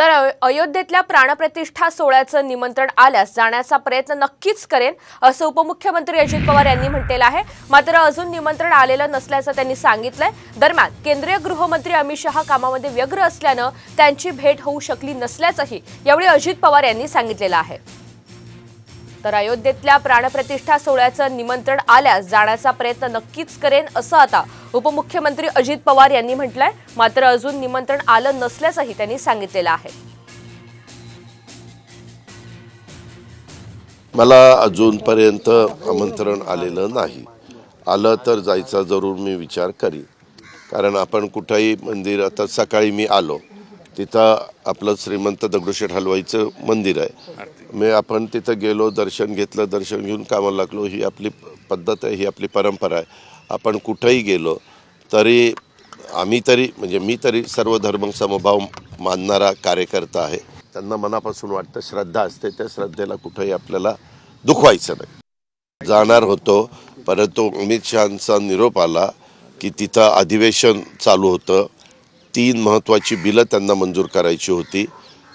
तर अयोध्येतल्या प्राणप्रतिष्ठा सोहळ्याचं निमंत्रण आल्यास जाण्याचा प्रयत्न नक्कीच करेन असं उपमुख्यमंत्री अजित पवार यांनी म्हटलेलं आहे। मात्र अजून निमंत्रण आलेलं नसल्याचं त्यांनी सांगितलंय। दरम्यान केंद्रीय गृहमंत्री अमित शहा कामामध्ये व्यग्र असल्यानं त्यांची भेट होऊ शकली नसल्याचंही यावेळी अजित पवार यांनी सांगितलेलं आहे। तर अयोध्येतल्या प्राणप्रतिष्ठा सोहळ्याचं निमंत्रण आल्यास जाण्याचा प्रयत्न नक्कीच करेन असं आता उपमुख्यमंत्री अजित पवार यांनी म्हटलंय। मात्र अजून निमंत्रण आलं नसल्याचंही त्यांनी सांगितलेलं आहे। मला अजूनपर्यंत आमंत्रण आलेलं नाही। आलं तर जायचा जरूर मी विचार करीन, कारण आपण कुठेही मंदिर, आता सकाळी मी आलो तिथं आपलं श्रीमंत दगडूशेठ हलवाईचं मंदिर आहे। आपण तिथं गेलो, दर्शन घेतलं, दर्शन घेऊन कामाला लागलो। ही आपली पद्धत आहे, ही आपली परंपरा आहे। आपण कुठेही गेलो तरी मी तरी सर्व धर्म समभाव मानणारा कार्यकर्ता आहे। त्यांना मनापासून वाटतं, श्रद्धा असते, त्या श्रद्धेला कुठेही आपल्याला दुखवायचं नाही। जाणार होतो, परंतु अमित शहांचा निरोप आला की तिथं अधिवेशन चालू होतं, 3 महत्त्वाची बिलं त्यांना मंजूर करायची होती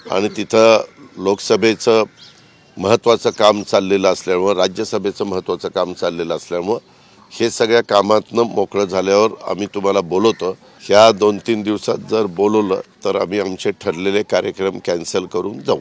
आणि तिथं लोकसभेचं महत्त्वाचं काम चाललेलं असल्यामुळं, राज्यसभेचं महत्त्वाचं काम चाललेलं असल्यामुळं हे सगळ्या कामातनं मोकळं झाल्यावर आम्ही तुम्हाला बोलवतो। ह्या 2-3 दिवसात जर बोलवलं तर आम्ही आमचे ठरलेले कार्यक्रम कॅन्सल करून जाऊ।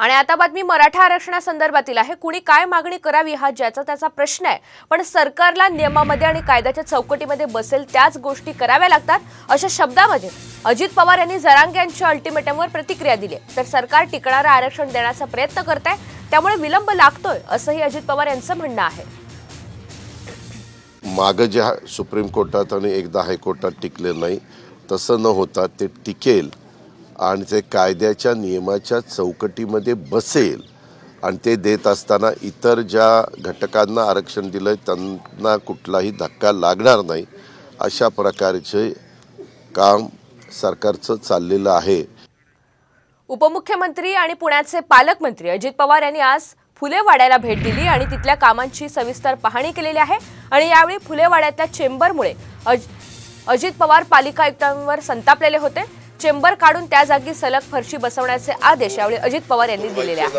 आणि आता बातमी मराठा आरक्षणासंदर्भातील आहे। कुणी काय मागणी करावी हा ज्याचा त्याचा प्रश्न आहे, पण सरकारला नियमामध्ये आणि कायद्याच्या चौकटीमध्ये बसेल त्याच गोष्टी कराव्या लागतात अशा शब्दामध्ये अजित पवार यांनी जरांगे यांच्या अल्टिमेटमवर प्रतिक्रिया दिली। तर सरकार टिकणारं आरक्षण देण्याचा प्रयत्न करत आहे, त्यामुळे विलंब लागतोय असंही अजित पवार यांचं म्हणणं आहे। मागं जे सुप्रीम कोर्टात आणि एकदा हायकोर्टात टिकले नाही, तसं न होता ते टिकेल आणि ते कायद्याच्या नियमाच्या चौकटीमध्ये बसेल आणि ते देत असताना इतर ज्या घटकांना आरक्षण दिलंय त्यांना कुठलाही धक्का लागणार नाही, अशा प्रकारचे काम सरकारचं चाललेलं आहे। उपमुख्यमंत्री आणि पुण्याचे पालकमंत्री अजित पवार यांनी आज फुलेवाड्याला भेट दिली आणि तिथल्या कामांची सविस्तर पाहणी केलेली आहे। आणि यावेळी फुलेवाड्यातल्या चेंबरमुळे अजित पवार पालिका आयुक्तांवर संतापलेले होते। चेंबर काढून त्या जागी सलग फरशी बसवण्याचे आदेश यावेळी अजित पवार यांनी दिलेले आहेत।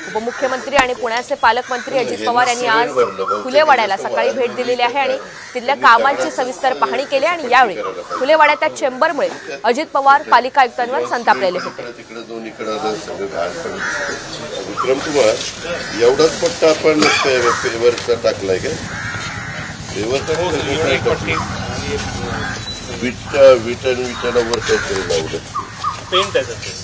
उपमुख्यमंत्री आणि पुण्याचे पालकमंत्री अजित पवार यांनी आज फुलेवाड्याला सकाळी भेट दिलेली आहे आणि तिथल्या कामांची सविस्तर पाहणी केली। आणि यावेळी फुलेवाड्याच्या चेंबरमुळे अजित पवार पालिका आयुक्तांवर संतापलेले होते। विक्रम कुमार, एवढाच पट्टा आपण पेवरचा टाकलाय का? विटाला वर काहीतरी लावलं, पेंट आहे